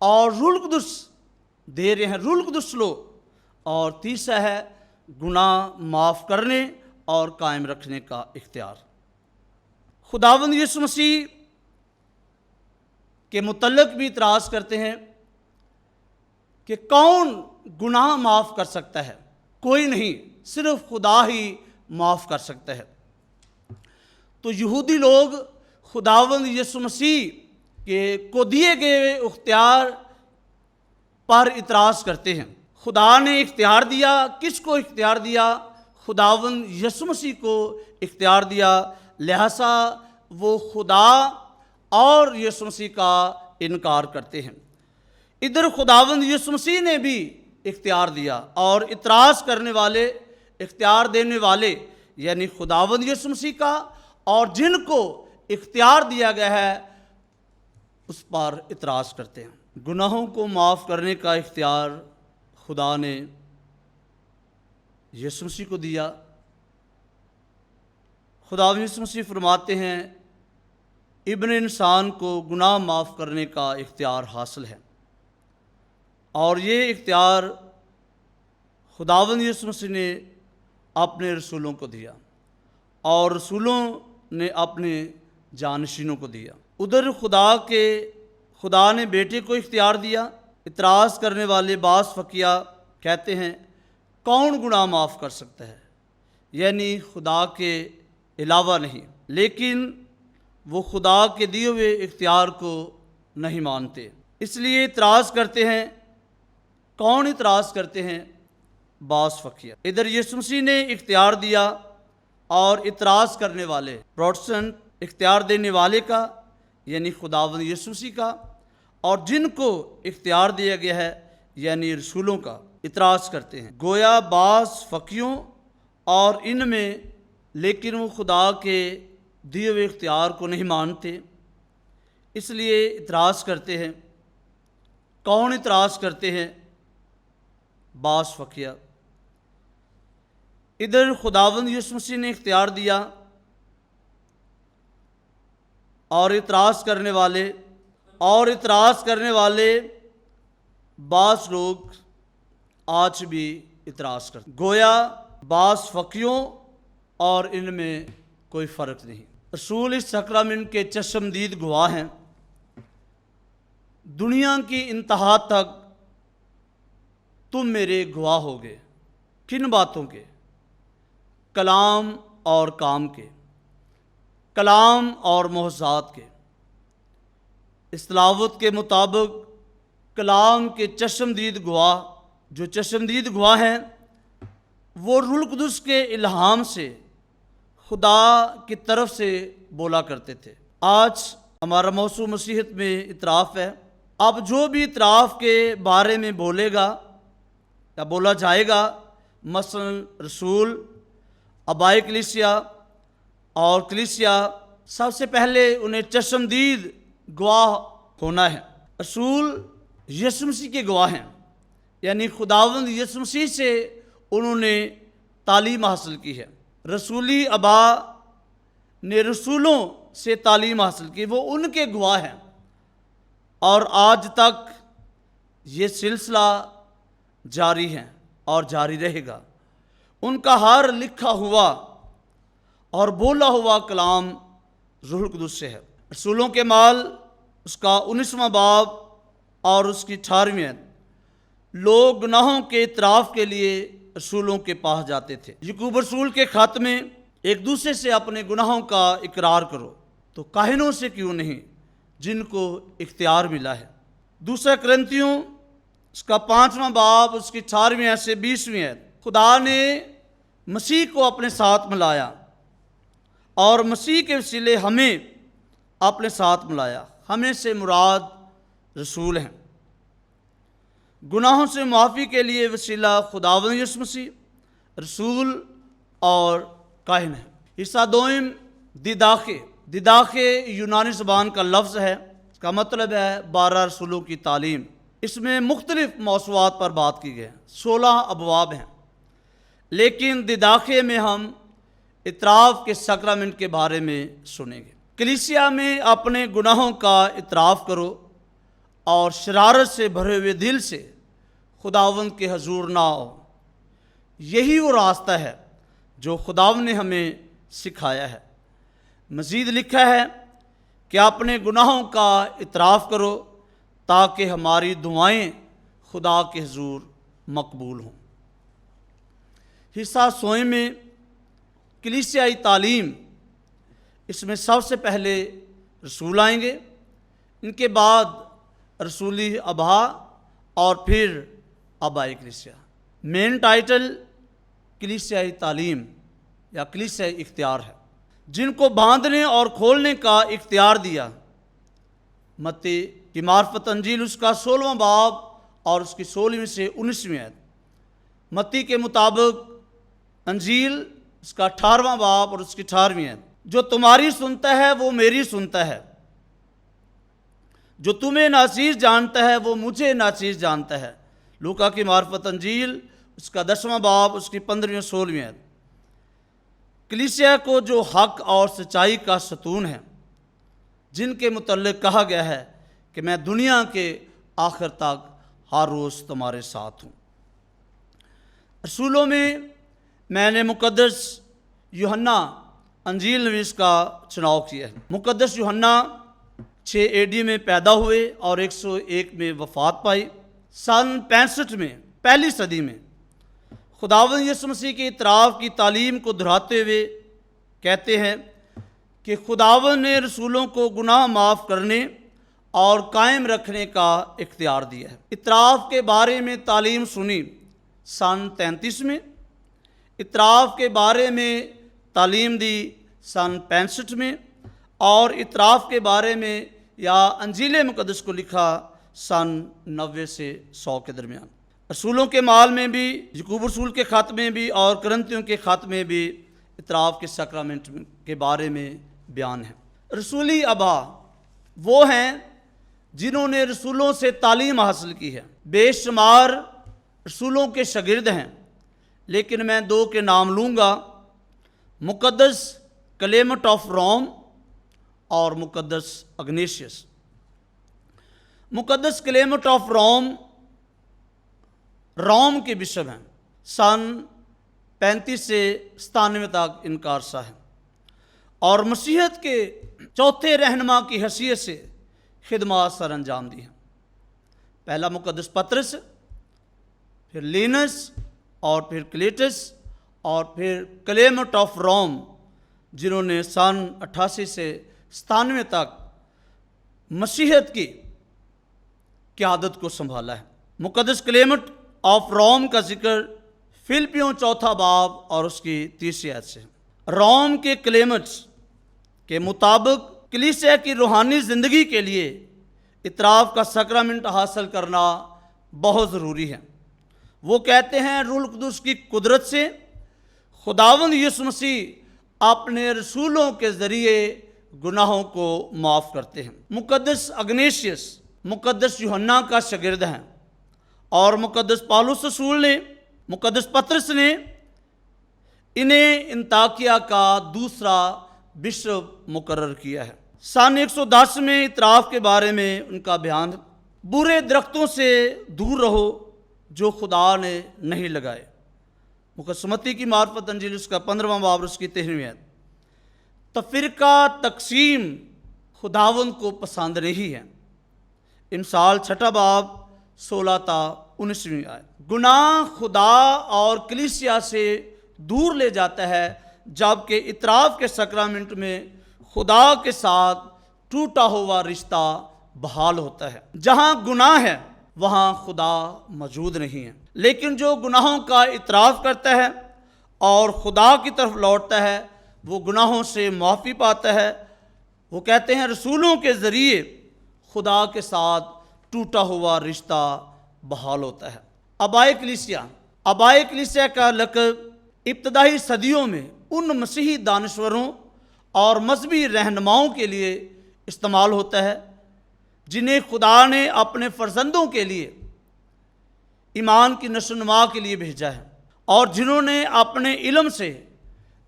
اور روح القدس دے رہے ہیں، روح القدس لو، اور تیسرا ہے گناہ معاف کرنے اور قائم رکھنے کا اختیار۔ خداوند یسوع مسیح کے متعلق بھی اعتراض کرتے ہیں کہ کون گناہ معاف کر سکتا ہے؟ کوئی نہیں، صرف خدا ہی معاف کر سکتا ہے۔ تو یہودی لوگ خداوند یسوع مسیح کے کو دیے گئے اختیار پر اعتراض کرتے ہیں۔ خدا نے اختیار دیا، کس کو اختیار دیا؟ خداوند یسوع مسیح کو اختیار دیا، لہذا وہ خدا اور یسوع مسیح کا انکار کرتے ہیں۔ ادھر خداوند یسوع مسیح نے بھی اختیار دیا، اور اعتراض کرنے والے، اختیار دینے والے یعنی خداوند یسوع مسیح کا، اور جن کو اختیار دیا گیا ہے اس پر اعتراض کرتے ہیں۔ گناہوں کو معاف کرنے کا اختیار خدا نے یسوع مسیح کو دیا۔ خداوند یسوع مسیح فرماتے ہیں ابن انسان کو گناہ معاف کرنے کا اختیار حاصل ہے، اور یہ اختیار خداوند یسوع مسیح نے اپنے رسولوں کو دیا، اور رسولوں نے اپنے جانشینوں کو دیا۔ ادھر خدا نے بیٹے کو اختیار دیا۔ اعتراض کرنے والے بعض فقیہ کہتے ہیں کون گناہ معاف کر سکتا ہے؟ یعنی خدا کے علاوہ نہیں، لیکن وہ خدا کے دیے ہوئے اختیار کو نہیں مانتے، اس لیے اعتراض کرتے ہیں۔ کون اعتراض کرتے ہیں؟ بعض فقیہ۔ ادھر یسوع مسیح نے اختیار دیا، اور اعتراض کرنے والے پروٹسٹنٹ اختیار دینے والے کا یعنی خداوند یسوع مسیح کا، اور جن کو اختیار دیا گیا ہے یعنی رسولوں کا اعتراض کرتے ہیں۔ گویا بعض فقیوں اور ان میں، لیکن وہ خدا کے دیے ہوئے اختیار کو نہیں مانتے، اس لیے اعتراض کرتے ہیں۔ کون اعتراض کرتے ہیں؟ بعض فقیہ۔ ادھر خداوند یسوع مسیح نے اختیار دیا، اور اعتراض کرنے والے بعض لوگ آج بھی اعتراض کرتے ہیں۔ گویا بعض فقیوں اور ان میں کوئی فرق نہیں۔ رسول اس سکرامنٹ کے چشمدید گواہ ہیں۔ دنیا کی انتہا تک تم میرے گواہ ہوگے۔ کن باتوں کے؟ کلام اور کام کے، کلام اور معجزات کے۔ اس تلاوت کے مطابق کلام کے چشمدید گواہ، جو چشمدید گواہ ہیں، وہ روح القدس کے الہام سے خدا کی طرف سے بولا کرتے تھے۔ آج ہمارا موضوع مسیحیت میں اعتراف ہے۔ اب جو بھی اعتراف کے بارے میں بولے گا یا بولا جائے گا، مثلا رسول، آبائی کلیسیا اور کلیسیا، سب سے پہلے انہیں چشمدید گواہ ہونا ہے۔ رسول یسوع مسیح کے گواہ ہیں، یعنی خداوند یسوع مسیح سے انہوں نے تعلیم حاصل کی ہے۔ رسولی آبا نے رسولوں سے تعلیم حاصل کی، وہ ان کے گواہ ہیں، اور آج تک یہ سلسلہ جاری ہے اور جاری رہے گا۔ ان کا ہر لکھا ہوا اور بولا ہوا کلام روح القدس سے ہے۔ رسولوں کے مال، اس کا 19واں باب اور اس کی 18ویں آیت، لوگ گناہوں کے اعتراف کے لیے رسولوں کے پاس جاتے تھے۔ یعقوب رسول کے خط میں ایک دوسرے سے اپنے گناہوں کا اقرار کرو، تو کاہنوں سے کیوں نہیں جن کو اختیار ملا ہے۔ دوسرا کرنتیوں اس کا 5واں باب، اس کی 18ویں آیت سے 20ویں آیت، خدا نے مسیح کو اپنے ساتھ ملایا، اور مسیح کے وسیلے ہمیں اپنے ساتھ ملایا۔ ہمیں سے مراد رسول ہیں۔ گناہوں سے معافی کے لیے وسیلہ خداوند یسوع مسیح، رسول اور کاہن ہے۔ حصہ دوم، دیداخے یونانی زبان کا لفظ ہے، اس کا مطلب ہے 12 رسولوں کی تعلیم۔ اس میں مختلف موضوعات پر بات کی گئی ہے، 16 ابواب ہیں، لیکن دیداخے میں ہم اعتراف کے سکرامنٹ کے بارے میں سنیں گے۔ کلیسیا میں اپنے گناہوں کا اعتراف کرو اور شرارت سے بھرے ہوئے دل سے خداوند کے حضور نہ آؤ۔ یہی وہ راستہ ہے جو خداوند نے ہمیں سکھایا ہے۔ مزید لکھا ہے کہ اپنے گناہوں کا اعتراف کرو تاکہ ہماری دعائیں خدا کے حضور مقبول ہوں۔ حصہ 16 میں کلیسیائی تعلیم، اس میں سب سے پہلے رسول آئیں گے، ان کے بعد رسولی ابا اور پھر آبائی کلیسیا۔ مین ٹائٹل کلیسیائی تعلیم یا کلیسیائی اختیار ہے، جن کو باندھنے اور کھولنے کا اختیار دیا۔ متی کی معرفت انجیل اس کا 16واں باب اور اس کی 16ویں سے 19ویں آیت۔ متی کے مطابق انجیل اس کا 18واں باب اور اس کی 18ویں آیت۔ جو تمہاری سنتا ہے وہ میری سنتا ہے، جو تمہیں ناچیز جانتا ہے وہ مجھے ناچیز جانتا ہے۔ لوکا کی معرفت انجیل اس کا 10واں باب اس کی 15ویں اور 16ویں آیت۔ کلیسیا کو جو حق اور سچائی کا ستون ہے، جن کے متعلق کہا گیا ہے کہ میں دنیا کے آخر تک ہر روز تمہارے ساتھ ہوں۔ رسولوں میں نے مقدس یوحنا انجیل نویس کا چناؤ کیا ہے۔ مقدس یوحنا 6 AD میں پیدا ہوئے اور 101 میں وفات پائی۔ سن 65 میں، پہلی صدی میں، خداوند یسوع مسیح کے اعتراف کی تعلیم کو دہراتے ہوئے کہتے ہیں کہ خداوند نے رسولوں کو گناہ معاف کرنے اور قائم رکھنے کا اختیار دیا ہے۔ اعتراف کے بارے میں تعلیم سنی سن 33 میں، اعتراف کے بارے میں تعلیم دی سن 65 میں، اور اعتراف کے بارے میں یا انجیل مقدس کو لکھا سن 90 سے 100 کے درمیان۔ رسولوں کے مال میں بھی، یعقوب رسول کے خط میں بھی اور کرنتھیوں کے خط میں بھی اعتراف کے سیکرامنٹ کے بارے میں بیان ہے۔ رسولی ابا وہ ہیں جنہوں نے رسولوں سے تعلیم حاصل کی ہے۔ بے شمار رسولوں کے شاگرد ہیں، لیکن میں 2 کے نام لوں گا، مقدس کلیمٹ آف روم اور مقدس اگنیشیس۔ مقدس کلیمٹ آف روم کے بشپ ہیں، سن 35 سے 97 تک ان کا عرصہ ہے، اور مسیحیت کے چوتھے رہنما کی حیثیت سے خدمات سر انجام دی ہیں۔ پہلا مقدس پطرس، پھر لینس اور پھر کلیٹس اور پھر کلیمٹ آف روم، جنہوں نے سن 88 سے 97 تک مسیحیت کی قیادت کو سنبھالا ہے۔ مقدس کلیمٹ آف روم کا ذکر فلپیوں 4 باب اور اس کی 30 آیت سے۔ روم کے کلیمٹس کے مطابق کلیسیا کی روحانی زندگی کے لیے اعتراف کا سیکرامنٹ حاصل کرنا بہت ضروری ہے۔ وہ کہتے ہیں روح القدس کی قدرت سے خداوند یسوع مسیح اپنے رسولوں کے ذریعے گناہوں کو معاف کرتے ہیں۔ مقدس اگنیشیس مقدس یوحنا کا شاگرد ہیں، اور مقدس پالوس رسول نے، مقدس پطرس نے انہیں انطاکیہ کا دوسرا بشپ مقرر کیا ہے۔ سن 110 میں اعتراف کے بارے میں ان کا بیان، برے درختوں سے دور رہو جو خدا نے نہیں لگائے۔ مقدس متی کی معرفت انجیل اس کا 15واں باب اس کی 13ویں آیت۔ تفرقہ تقسیم خداوند کو پسند نہیں ہے۔ امثال 6 باب 16 تا 19ویں آیت۔ گناہ خدا اور کلیسیا سے دور لے جاتا ہے، جبکہ اعتراف کے سیکرامنٹ میں خدا کے ساتھ ٹوٹا ہوا رشتہ بحال ہوتا ہے۔ جہاں گناہ ہے وہاں خدا موجود نہیں ہے، لیکن جو گناہوں کا اعتراف کرتا ہے اور خدا کی طرف لوٹتا ہے وہ گناہوں سے معافی پاتا ہے۔ وہ کہتے ہیں رسولوں کے ذریعے خدا کے ساتھ ٹوٹا ہوا رشتہ بحال ہوتا ہے۔ آبائی کلیسیا کا لقب ابتدائی صدیوں میں ان مسیحی دانشوروں اور مذہبی رہنماؤں کے لیے استعمال ہوتا ہے جنہیں خدا نے اپنے فرزندوں کے لیے ایمان کی نشو و نما کے لیے بھیجا ہے، اور جنہوں نے اپنے علم سے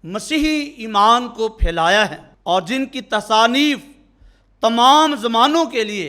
مسیحی ایمان کو پھیلایا ہے، اور جن کی تصانیف تمام زمانوں کے لیے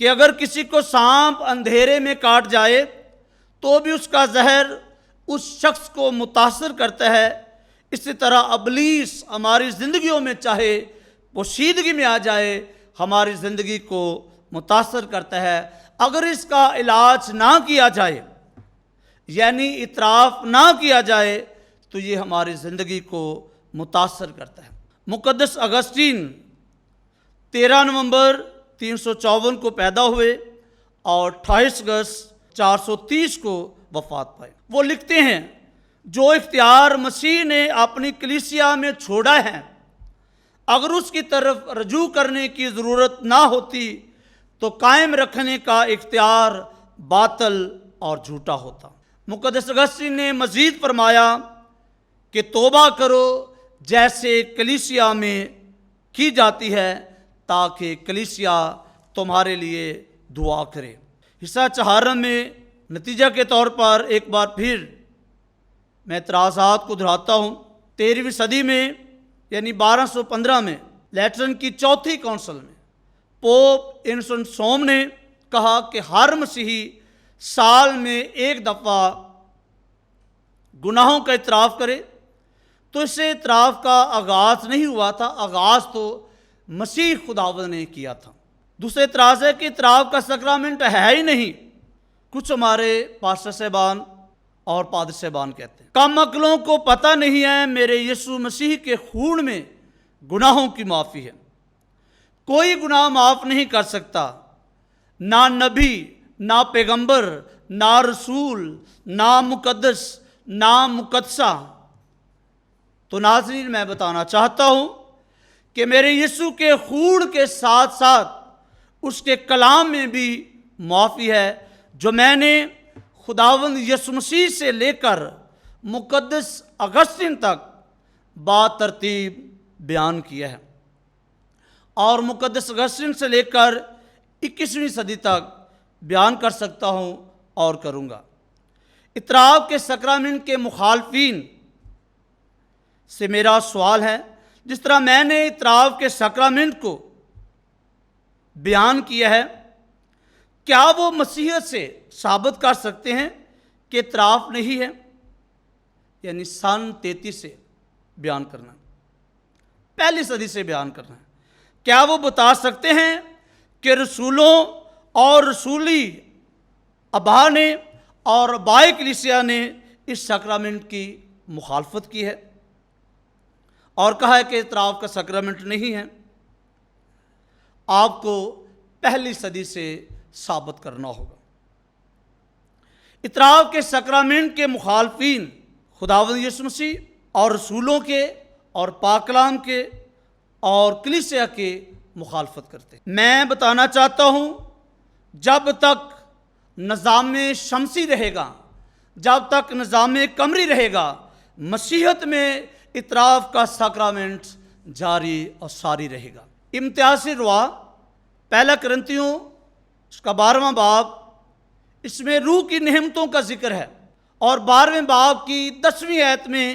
کہ اگر کسی کو سانپ اندھیرے میں کاٹ جائے تو بھی اس کا زہر اس شخص کو متاثر کرتا ہے، اسی طرح ابلیس ہماری زندگیوں میں چاہے پوشیدگی میں آ جائے ہماری زندگی کو متاثر کرتا ہے۔ اگر اس کا علاج نہ کیا جائے، یعنی اعتراف نہ کیا جائے، تو یہ ہماری زندگی کو متاثر کرتا ہے۔ مقدس اگسٹین 13 نومبر 354 کو پیدا ہوئے اور 28 اگست 430 کو وفات پائے۔ وہ لکھتے ہیں، جو اختیار مسیح نے اپنی کلیسیا میں چھوڑا ہے، اگر اس کی طرف رجوع کرنے کی ضرورت نہ ہوتی تو قائم رکھنے کا اختیار باطل اور جھوٹا ہوتا۔ مقدس اگسطین نے مزید فرمایا کہ توبہ کرو جیسے کلیسیا میں کی جاتی ہے، تاکہ کلیسیا تمہارے لیے دعا کرے۔ حصہ چہارم میں نتیجہ کے طور پر ایک بار پھر میں اعتراضات کو دہراتا ہوں۔ 13ویں صدی میں یعنی 1215 میں لیٹرن کی چوتھی کونسل میں پوپ انسنسوم نے کہا کہ ہر مسیحی سال میں ایک دفعہ گناہوں کا اعتراف کرے، تو اس سے اعتراف کا آغاز نہیں ہوا تھا، آغاز تو مسیح خداوند نے کیا تھا۔ دوسرا اعتراض ہے کہ اعتراف کا سکرامنٹ ہے ہی نہیں، کچھ ہمارے پاسٹر صاحبان اور پادری صاحبان کہتے ہیں۔ کم عقلوں کو پتہ نہیں ہے میرے یسوع مسیح کے خون میں گناہوں کی معافی ہے۔ کوئی گناہ معاف نہیں کر سکتا، نہ نبی، نہ پیغمبر، نہ رسول، نہ مقدس، نہ مقدسہ۔ تو ناظرین، میں بتانا چاہتا ہوں کہ میرے یسوع کے خون کے ساتھ ساتھ اس کے کلام میں بھی معافی ہے، جو میں نے خداوند یسوع مسیح سے لے کر مقدس اگسطین تک بترتیب بیان کیا ہے، اور مقدس اگسطین سے لے کر 21ویں صدی تک بیان کر سکتا ہوں اور کروں گا۔ اعتراف کے سکرامنٹ کے مخالفین سے میرا سوال ہے، جس طرح میں نے اعتراف کے سکرامنٹ کو بیان کیا ہے، کیا وہ مسیحیت سے ثابت کر سکتے ہیں کہ اعتراف نہیں ہے؟ یعنی سن 33 سے بیان کرنا، پہلی صدی سے بیان کرنا ہے۔ کیا وہ بتا سکتے ہیں کہ رسولوں اور رسولی ابا نے اور ابائے کلیسیا نے اس سکرامنٹ کی مخالفت کی ہے اور کہا ہے کہ اعتراف کا سکرامنٹ نہیں ہے؟ آپ کو پہلی صدی سے ثابت کرنا ہوگا۔ اعتراف کے سکرامنٹ کے مخالفین خداوند یسوع مسیح اور رسولوں کے اور پاک کلام کے اور کلیسیا کے مخالفت کرتے ہیں۔ میں بتانا چاہتا ہوں، جب تک نظام شمسی رہے گا، جب تک نظام قمری رہے گا، مسیحیت میں اعتراف کا سکرامنٹ جاری اور ساری رہے گا۔ امتیازی روا پہلا کرنتیوں اس کا 12واں باب، اس میں روح کی نعمتوں کا ذکر ہے، اور 12ویں باب کی 10ویں آیت میں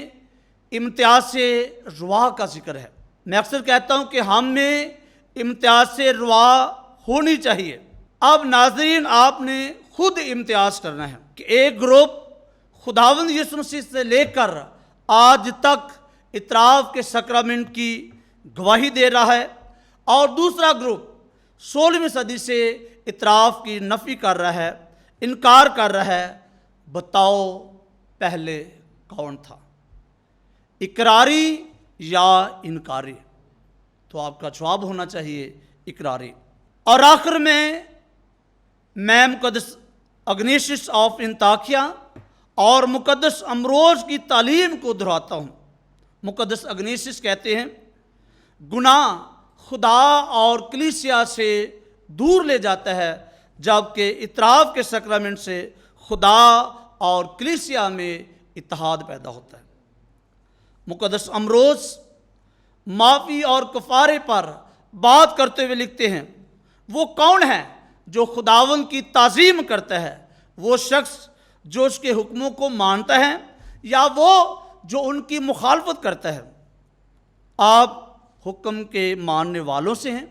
امتیاز سے روا کا ذکر ہے۔ میں اکثر کہتا ہوں کہ ہم میں امتیاز سے روا ہونی چاہیے۔ اب ناظرین، آپ نے خود امتیاز کرنا ہے کہ ایک گروپ خداوند یسوع مسیح سے لے کر آج تک اعتراف کے سکرامنٹ کی گواہی دے رہا ہے، اور دوسرا گروپ 16ویں صدی سے اعتراف کی نفی کر رہا ہے، انکار کر رہا ہے۔ بتاؤ پہلے کون تھا، اقراری یا انکاری؟ تو آپ کا جواب ہونا چاہیے اقراری۔ اور آخر میں مقدس اگنیشس آف انطاکیہ اور مقدس امروز کی تعلیم کو دہراتا ہوں۔ مقدس اگنیشس کہتے ہیں، گناہ خدا اور کلیسیا سے دور لے جاتا ہے، جبکہ اعتراف کے سکرامنٹ سے خدا اور کلیسیا میں اتحاد پیدا ہوتا ہے۔ مقدس امروز معافی اور کفارے پر بات کرتے ہوئے لکھتے ہیں، وہ کون ہے جو خداوند کی تعظیم کرتا ہے؟ وہ شخص جو اس کے حکموں کو مانتا ہے، یا وہ جو ان کی مخالفت کرتا ہے؟ آپ حکم کے ماننے والوں سے ہیں،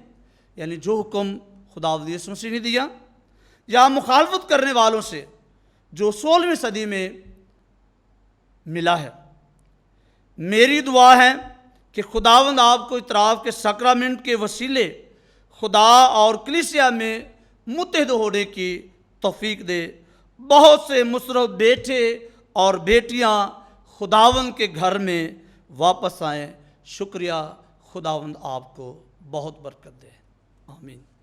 یعنی جو حکم خداوند یسوع مسیح نے دیا یا مخالفت کرنے والوں سے جو 16ویں صدی میں ملا ہے۔ میری دعا ہے کہ خداوند آپ کو اعتراف کے سکرامنٹ کے وسیلے خدا اور کلیسیا میں متحد ہونے کی توفیق دے۔ بہت سے مصروف بیٹے اور بیٹیاں خداوند کے گھر میں واپس آئیں۔ شکریہ، خداوند آپ کو بہت برکت دے، آمین۔